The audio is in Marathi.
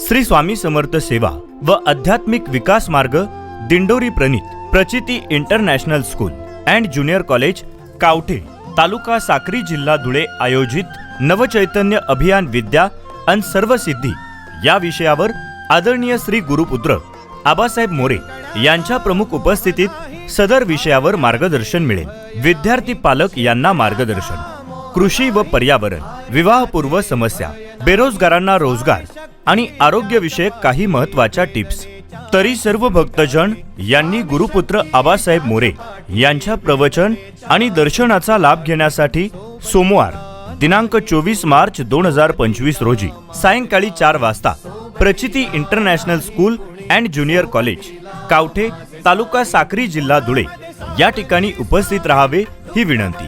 श्री स्वामी समर्थ सेवा व आध्यात्मिक विकास मार्ग दिंडोरी प्रणित Prachiti international school and junior college Kavthe taluka Sakri जिल्हा धुळे आयोजित नवचैतन्य अभियान विद्या अन सर्वसिद्धी या विषयावर आदरणीय श्री गुरुपुत्र आबासाहेब मोरे यांच्या प्रमुख उपस्थितीत सदर विषयावर मार्गदर्शन मिळेल। विद्यार्थी पालक यांना मार्गदर्शन, कृषी व पर्यावरण, विवाहपूर्व समस्या, बेरोजगारांना रोजगार आणि आरोग्य विषयक काही महत्त्वाच्या टिप्स। तरी सर्व भक्तजन यांनी गुरुपुत्र आबासाहेब मोरे यांच्या प्रवचन आणि दर्शनाचा लाभ घेण्यासाठी सोमवार दिनांक 24 मार्च 2025 रोजी सायंकाळी 4 वाजता Prachiti international school and junior college Kavthe taluka Sakri जिल्हा धुळे या ठिकाणी उपस्थित राहावे ही विनंती।